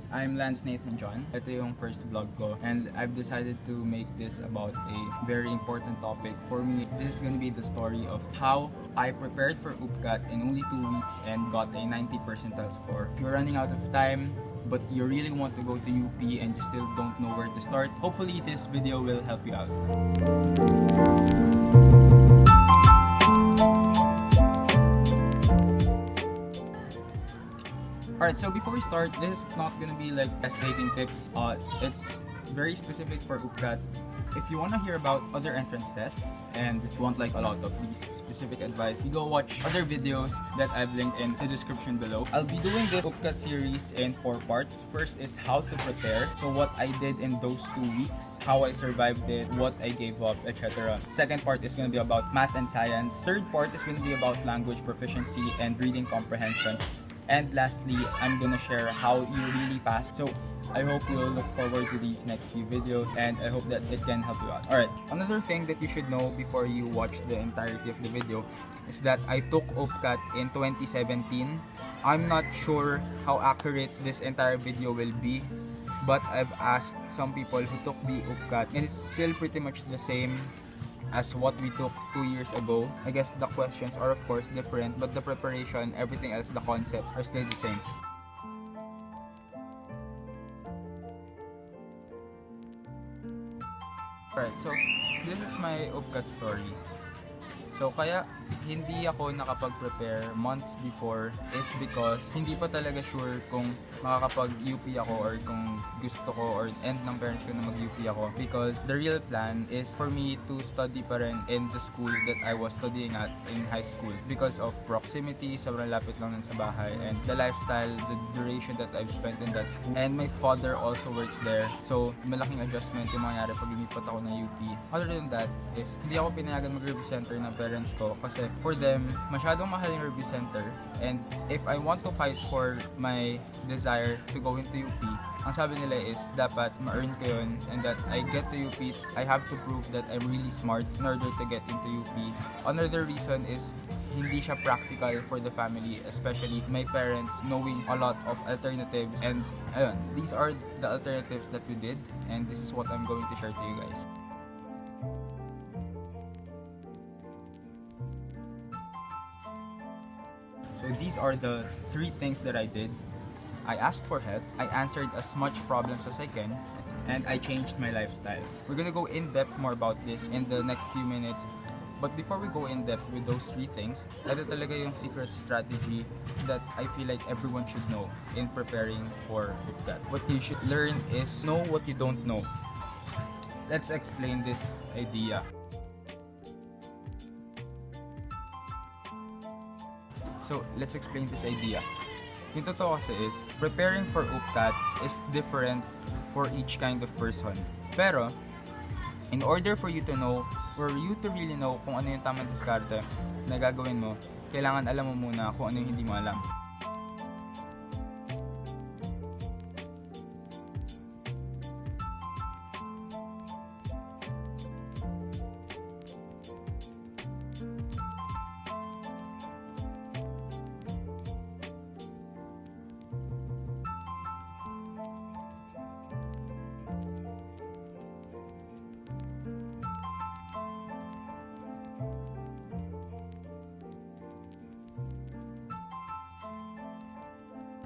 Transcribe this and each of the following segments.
I'm lanznathanjohn. Ito yung first vlog ko and I've decided to make this about a very important topic. For me, this is gonna be the story of how I prepared for UPCAT in only 2 weeks and got a 90 percentile score. If you're running out of time, but you really want to go to UP and you still don't know where to start, hopefully this video will help you out. Alright, so before we start, this is not gonna be like test taking tips. It's very specific for UPCAT. If you want to hear about other entrance tests and want like a lot of these specific advice, you go watch other videos that I've linked in the description below. I'll be doing this UPCAT series in 4 parts. First is how to prepare, so what I did in those 2 weeks, how I survived it, what I gave up, etc. Second part is going to be about math and science. Third part is going to be about language proficiency and reading comprehension. And lastly, I'm gonna share how you really pass. So I hope you'll look forward to these next few videos and I hope that it can help you out. Alright, another thing that you should know before you watch the entirety of the video is that I took UPCAT in 2017. I'm not sure how accurate this entire video will be, but I've asked some people who took the UPCAT and it's still pretty much the same as what we took 2 years ago. I guess the questions are of course different, but the preparation, everything else, the concepts are still the same. Alright, so this is my UPCAT story. So kaya hindi ako nakapag-prepare months before is because hindi pa talaga sure kung makakapag-UP ako or kung gusto ko or end ng parents ko na mag-UP ako, because the real plan is for me to study pa rin in the school that I was studying at in high school because of proximity, sobrang lapit lang nun sa bahay, and the lifestyle, the duration that I've spent in that school. And my father also works there, so malaking adjustment yung mangyari pag lumipat ako ng UP. Other than that is hindi ako pinayagan mag-review center ng parents ko kasi for them, masyadong mahal yung review center, and if I want to fight for my desire to go into UP, ang sabi nila is dapat ma-earn ko yun, and that I get to UP, I have to prove that I'm really smart in order to get into UP. Another reason is hindi siya practical for the family, especially my parents knowing a lot of alternatives, and ayun, these are the alternatives that we did, and this is what I'm going to share to you guys. So these are the 3 things that I did. I asked for help, I answered as much problems as I can, and I changed my lifestyle. We're gonna go in depth more about this in the next few minutes. But before we go in depth with those 3 things, ito talaga yung secret strategy that I feel like everyone should know in preparing for UPCAT. What you should learn is know what you don't know. Let's explain this idea. So, let's explain this idea. Yung totoo kasi is, preparing for UPCAT is different for each kind of person. Pero, in order for you to know, for you to really know kung ano yung tamang diskarte na gagawin mo, kailangan alam mo muna kung ano yung hindi mo alam.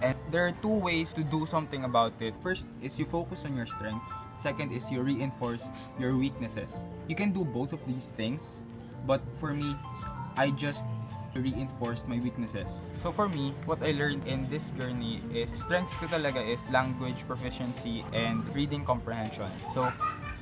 And there are 2 ways to do something about it. First is you focus on your strengths. Second is you reinforce your weaknesses. You can do both of these things, but for me, I just reinforced my weaknesses. So for me, what I learned in this journey is strengths ko talaga is language proficiency and reading comprehension. So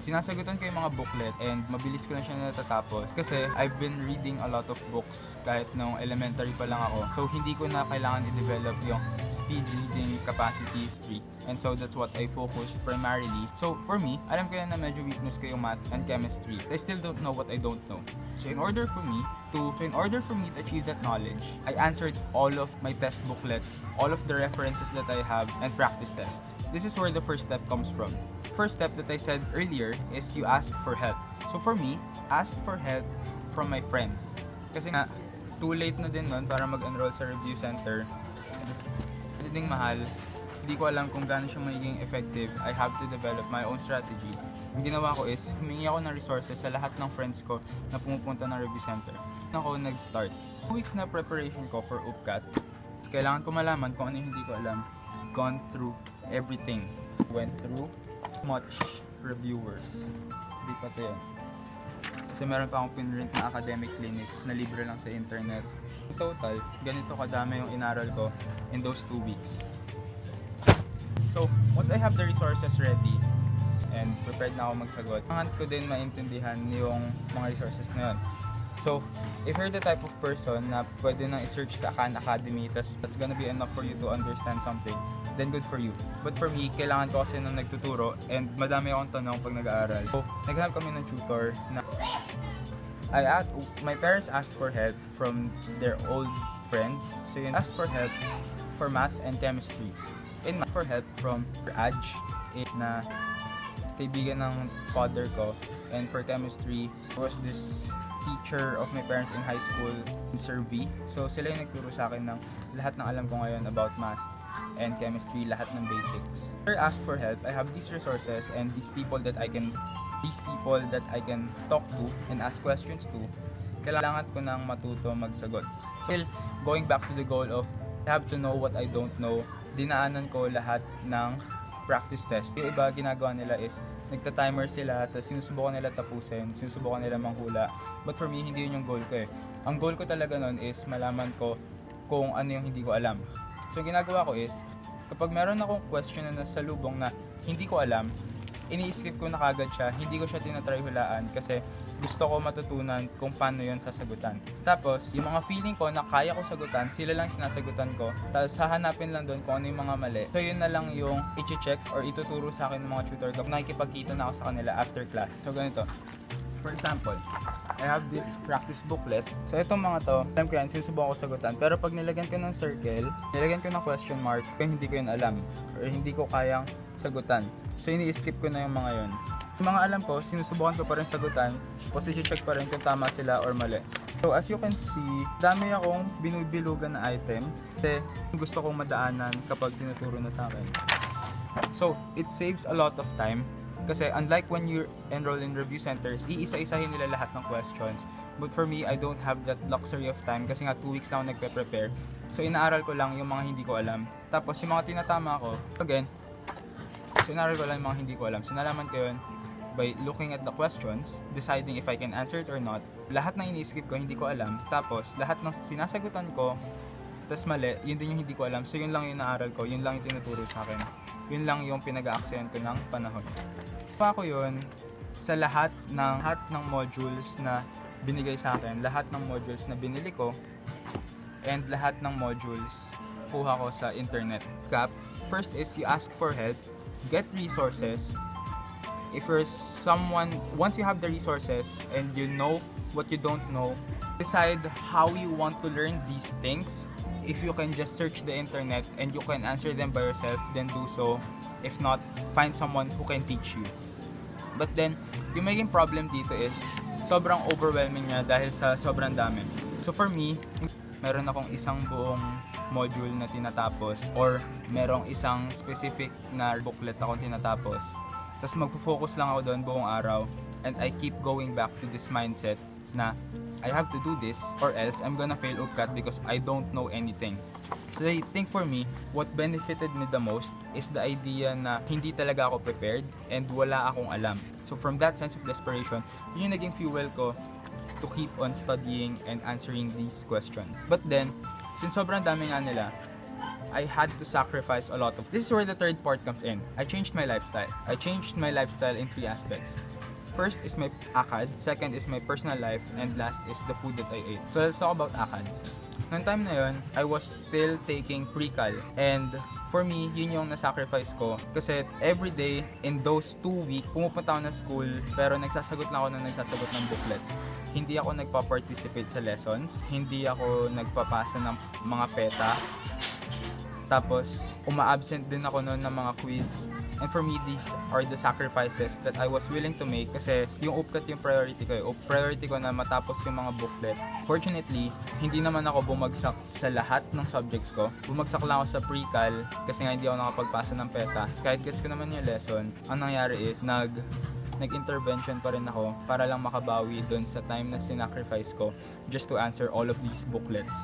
sinasagutan ko yung mga booklet and mabilis ko na siya natatapos kasi I've been reading a lot of books kahit nung elementary pa lang ako. So hindi ko na kailangan i-develop yung speed reading capacity streak. And so that's what I focused primarily. So for me, alam ko yan na medyo weakness ko yung math and chemistry. I still don't know what I don't know. So in order for me to achieve that knowledge, I answered all of my test booklets, all of the references that I have, and practice tests. This is where the first step comes from. First step that I said earlier is you ask for help. So for me, asked for help from my friends. Kasi nga, too late na din nun para mag-enroll sa review center. Hindi ding mahal. di ko alam kung gaano siya magiging effective, I have to develop my own strategy. Ang ginawa ko is, humingi ako ng resources sa lahat ng friends ko na pumupunta ng review center. Ako nag-start. 2 weeks na preparation ko for UPCAT. Kailangan ko malaman kung ano yung hindi ko alam. Gone through everything. Went through much reviewers. Di pa ito yan. Kasi meron pa akong pinrint na academic clinic na libre lang sa internet. Total, ganito kadami yung inaral ko in those 2 weeks. So, once I have the resources ready and prepared na ako magsagot, kailangan ko din maintindihan yung mga resources na yun. So, if you're the type of person na pwede nang i-search sa Khan Academy, that's gonna be enough for you to understand something, then good for you. But for me, kailangan ko kasi nung nagtuturo and madami akong tanong pag nag-aaral. So, naghanap kami ng tutor na my parents asked for help from their old friends. So, yun, asked for help for math and chemistry. And for help from Aj, na kaibigan ng father ko. And for chemistry, was this teacher of my parents in high school, Sir V. So sila yung nagturo sa akin ng lahat ng alam ko ngayon about math and chemistry, lahat ng basics. If I asked for help, I have these resources and these people that I can talk to and ask questions to. Kailangan ko nang matuto magsagot. Still, going back to the goal of I have to know what I don't know, dinaanan ko lahat ng practice test. Yung iba ginagawa nila is nagta-timer sila, tapos sinusubukan nila tapusin, sinusubukan nila manghula. But for me, hindi yun yung goal ko eh. Ang goal ko talaga nun is malaman ko kung ano yung hindi ko alam. So yung ginagawa ko is, kapag meron akong question na nasa lubong na hindi ko alam, ini-skip ko na kagad siya, hindi ko siya tinatry hulaan kasi gusto ko matutunan kung paano yun sasagutan. Tapos, yung mga feeling ko na kaya ko sagutan, sila lang sinasagutan ko. Tapos, hahanapin lang doon kung ano yung mga mali. So, yun na lang yung i-check or ituturo sa akin ng mga tutor ko. Nakikipagkita na ako sa kanila after class. So, ganito. For example, I have this practice booklet. So, itong mga to, alam ko yan, sinusubukan ko sagutan. Pero pag nilagyan ko ng circle, nilagyan ko ng question mark, kung hindi ko yun alam or hindi ko kayang sagutan. So, ini-skip ko na yung mga yun. Yung mga alam ko, sinusubukan ko pa rin sagutan, tapos i-check pa rin kung tama sila or mali. So, as you can see, dami akong binubilugan na items kasi gusto kong madaanan kapag tinuturo na sa akin. So, it saves a lot of time kasi unlike when you enroll in review centers, iisa-isahin nila lahat ng questions. But for me, I don't have that luxury of time kasi nga 2 weeks na ako nagpe-prepare. So, inaaral ko lang yung mga hindi ko alam. Tapos, yung mga tinatama ko, again, inaral ko lang yung mga hindi ko alam. So, nalaman ko yun by looking at the questions, deciding if I can answer it or not. Lahat ng ini-skip ko, hindi ko alam. Tapos, lahat ng sinasagutan ko, tas mali, yun din yung hindi ko alam. So, yun lang yung naaral ko, yun lang yung tinuturo sa akin. Yun lang yung pinag-aaksyon ko ng panahon. Pa ko yun sa lahat ng modules na binigay sa akin, lahat ng modules na binili ko, and lahat ng modules kuha ko sa internet. First is you ask for help, get resources. If you're someone, once you have the resources and you know what you don't know, decide how you want to learn these things. If you can just search the internet and you can answer them by yourself, then do so. If not, find someone who can teach you. But then, yung maging problem dito is sobrang overwhelming niya dahil sa sobrang dami. So for me, meron akong isang buong module na tinatapos or merong isang specific na booklet akong tinatapos. Tapos magpo-focus lang ako doon buong araw and I keep going back to this mindset na I have to do this or else I'm gonna fail UPCAT because I don't know anything. So I think for me, what benefited me the most is the idea na hindi talaga ako prepared and wala akong alam. So from that sense of desperation, yun yung naging fuel ko to keep on studying and answering these questions. But then, since sobrang dami nga nila, I had to sacrifice a lot of. This is where the third part comes in. I changed my lifestyle. I changed my lifestyle in 3 aspects. First is my ACAD, second is my personal life, and last is the food that I ate. So let's talk about ACAD. Noong time na yun, I was still taking pre-cal. And for me, yun yung nasacrifice ko. Kasi every day, in those 2 weeks, pumupunta ako na school, pero nagsasagot lang ako ng booklets. Hindi ako nagpa-participate sa lessons. Hindi ako nagpapasa ng mga PETA. Tapos, uma-absent din ako noon ng mga quiz. And for me, these are the sacrifices that I was willing to make kasi yung UPCAT yung priority ko. Priority ko na matapos yung mga booklet. Fortunately, hindi naman ako bumagsak sa lahat ng subjects ko. Bumagsak lang ako sa pre-cal kasi nga hindi ako nakapagpasa ng PETA. Kahit gets ko naman yung lesson, ang nangyari is nag-intervention pa rin ako para lang makabawi dun sa time na sinacrifice ko just to answer all of these booklets.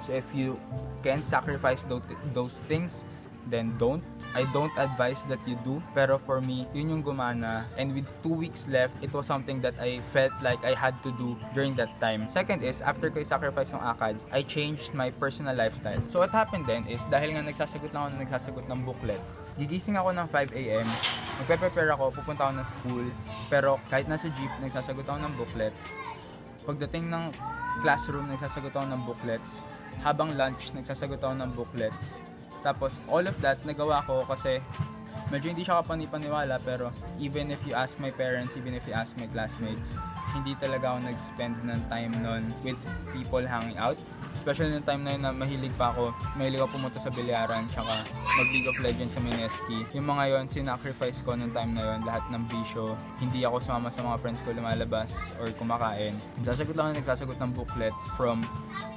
So if you can sacrifice those things, then don't. I don't advise that you do. Pero for me, yun yung gumana. And with 2 weeks left, it was something that I felt like I had to do during that time. Second is, after ko i-sacrifice yung ACADS, I changed my personal lifestyle. So what happened then is, dahil nga nagsasagot ng booklets, gigising ako ng 5 a.m., magpe-prepare ako, pupunta ako ng school, pero kahit nasa jeep, nagsasagot ako ng booklets. Pagdating ng classroom, nagsasagot ako ng booklets. Habang lunch, nagsasagot ako ng booklets. Tapos, all of that, nagawa ko kasi medyo hindi siya kapani-paniwala, pero even if you ask my parents, even if you ask my classmates, hindi talaga ako nag-spend ng time nun with people hanging out. Especially ng time na yun na mahilig ako pumunta sa bilyaran, tsaka mag-League of Legends sa Mineski. Yung mga yon, sinacrifice ko ng time na yon, lahat ng bisyo. Hindi ako sumama sa mga friends ko lumalabas or kumakain. Nagsasagot ng booklets from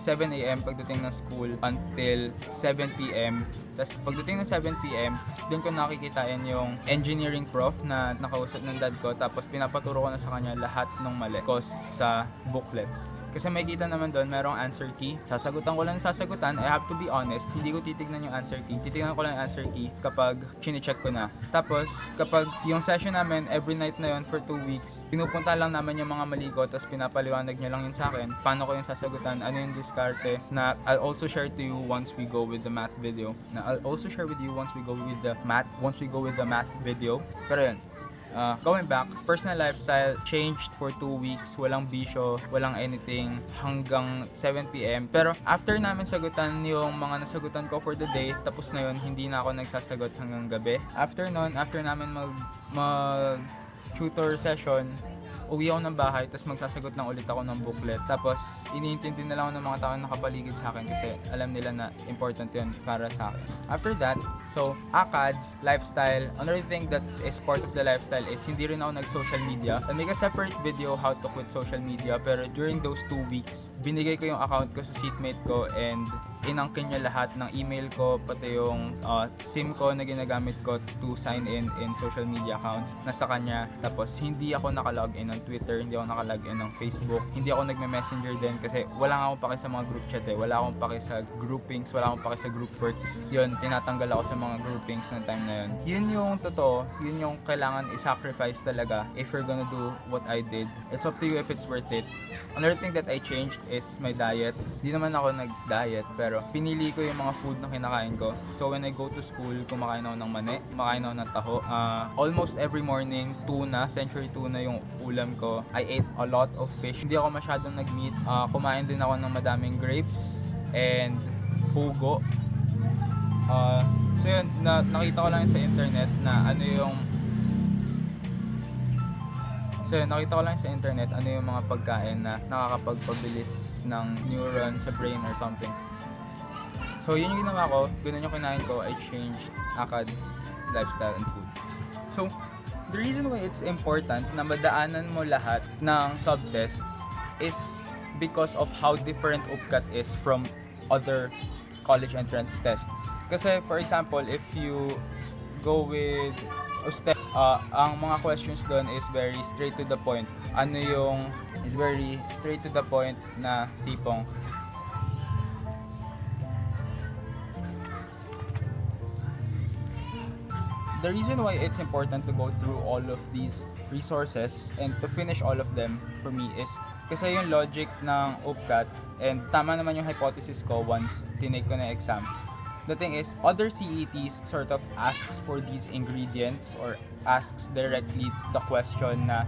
7 a.m. pagdating ng school until 7 p.m. Tapos pagdating ng 7 p.m., doon ko nakikitain yung engineering prof na nakausap ng dad ko. Tapos pinapaturo ko na sa kanya lahat ng mali ko sa booklets. Kasi may kita naman doon, merong answer key. Sasagutan ko lang sasagutan. I have to be honest, hindi ko titignan yung answer key. Titignan ko lang yung answer key kapag chine-check ko na. Tapos, kapag yung session namin, every night na yon for 2 weeks, pinupunta lang namin yung mga mali ko, tapos pinapaliwanag niya lang yun sa akin. Paano ko yung sasagutan, ano yung diskarte, na I'll also share to you once we go with the math video. Once we go with the math video. Pero yun. Going back, personal lifestyle changed for 2 weeks. Walang bisyo, walang anything hanggang 7 p.m. Pero after namin sagutan yung mga nasagutan ko for the day, tapos na yun, hindi na ako nagsasagot hanggang gabi. After namin mag tutor session, uwi ako ng bahay, tapos magsasagot lang ulit ako ng booklet. Tapos, iniintindi na lang ako ng mga tao na nakapaligid sa akin kasi alam nila na important yun para sa akin. After that, so, ACADS, lifestyle, another thing that is part of the lifestyle is hindi rin ako nag-social media. I'll make a separate video how to quit social media, pero during those 2 weeks, binigay ko yung account ko sa seatmate ko and inangkin niya lahat ng email ko, pati yung SIM ko na ginagamit ko to sign in social media accounts nasa kanya. Tapos, hindi ako nakalogin ng Twitter, hindi ako nakalogin ng Facebook, hindi ako nagme-messenger din kasi wala akong pake sa mga group chat wala akong pake sa groupings, wala akong pake sa group works. Yun, tinatanggal ako sa mga groupings ng time na yun. Yun yung totoo, yun yung kailangan i-sacrifice talaga if you're gonna do what I did. It's up to you if it's worth it. Another thing that I changed is my diet. Di naman ako nag-diet, pero pinili ko yung mga food na kinakain ko. So when I go to school, kumakain ako ng mani, kumakain ako ng taho. Almost every morning, tuna, century tuna yung ulam ko. I ate a lot of fish. Hindi ako masyadong nag-meat. Kumain din ako ng madaming grapes and pugo. So yun, nakita ko lang sa internet na ano yung mga pagkain na nakakapagpabilis ng neuron sa brain or something. So yun yung ginawa ko, ganun yung kinain ko, I changed ACADS, lifestyle, and food. So, the reason why it's important na madaanan mo lahat ng subtests is because of how different UPCAT is from other college entrance tests. Kasi, for example, if you go with ang mga questions doon is very straight to the point. Is very straight to the point na tipong the reason why it's important to go through all of these resources and to finish all of them for me is kasi yung logic ng UPCAT and tama naman yung hypothesis ko once tinake ko na exam. The thing is, other CETs sort of asks for these ingredients or asks directly the question na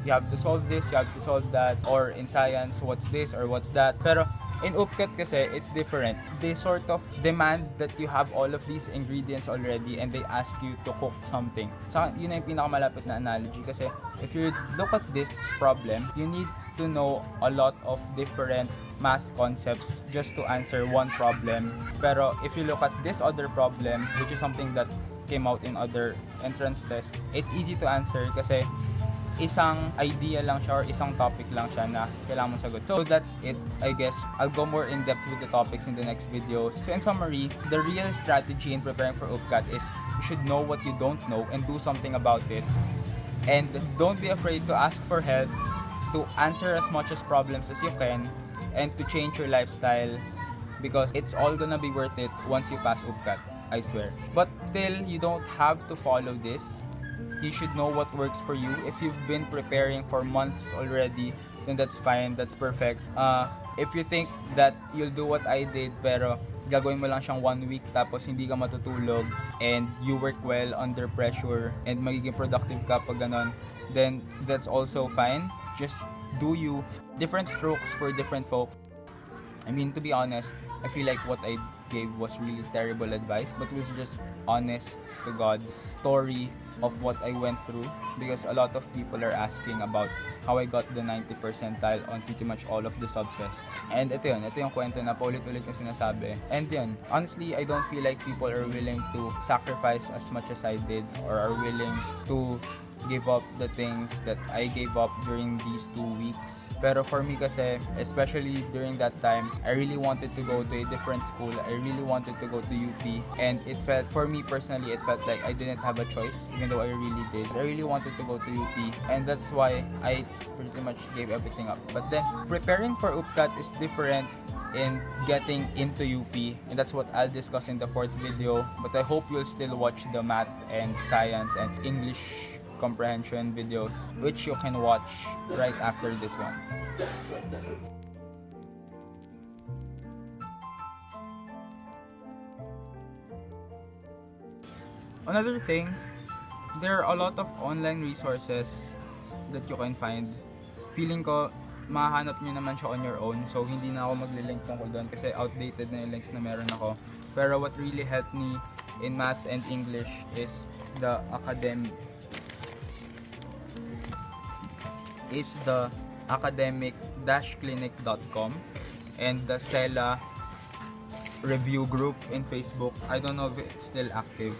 you have to solve this, you have to solve that, or in science, what's this or what's that. Pero In UPCAT kasi, it's different. They sort of demand that you have all of these ingredients already and they ask you to cook something. So, yun na yung pinakamalapit na analogy kasi if you look at this problem, you need to know a lot of different math concepts just to answer one problem. Pero if you look at this other problem, which is something that came out in other entrance tests, it's easy to answer kasi isang idea lang siya or isang topic lang siya na kailangan mong sagot. So that's it, I guess. I'll go more in depth with the topics in the next videos. So in summary, the real strategy in preparing for UPCAT is you should know what you don't know and do something about it. And don't be afraid to ask for help, to answer as much as problems as you can, and to change your lifestyle because it's all gonna be worth it once you pass UPCAT, I swear. But still, you don't have to follow this. You should know what works for you. If you've been preparing for months already, then that's fine, that's perfect. If you think that you'll do what I did pero gagawin mo lang siyang 1 week tapos hindi ka matutulog and you work well under pressure and magiging productive ka pag ganon, then that's also fine. Just do you. Different strokes for different folks. I mean, to be honest, I feel like what I gave was really terrible advice, but it was just honest to God's story of what I went through because a lot of people are asking about how I got the 90 percentile on pretty much all of the subtests. And ito yung kwento na paulit-ulit na sinasabi. And yun, honestly, I don't feel like people are willing to sacrifice as much as I did or are willing to give up the things that I gave up during these 2 weeks. Pero for me kasi, especially during that time, I really wanted to go to a different school. I really wanted to go to UP. And it felt, for me personally, it felt like I didn't have a choice, even though I really did. I really wanted to go to UP. And that's why I pretty much gave everything up. But then, preparing for UPCAT is different in getting into UP. And that's what I'll discuss in the 4th video. But I hope you'll still watch the math and science and English comprehension videos, which you can watch right after this one. Another thing, there are a lot of online resources that you can find. Feeling ko, mahanap nyo naman siya on your own. So, hindi na ako maglilink tungkol doon kasi outdated na yung links na meron ako. Pero what really helped me in math and English is the academic-clinic.com and the CELA review group in Facebook. I don't know if it's still active.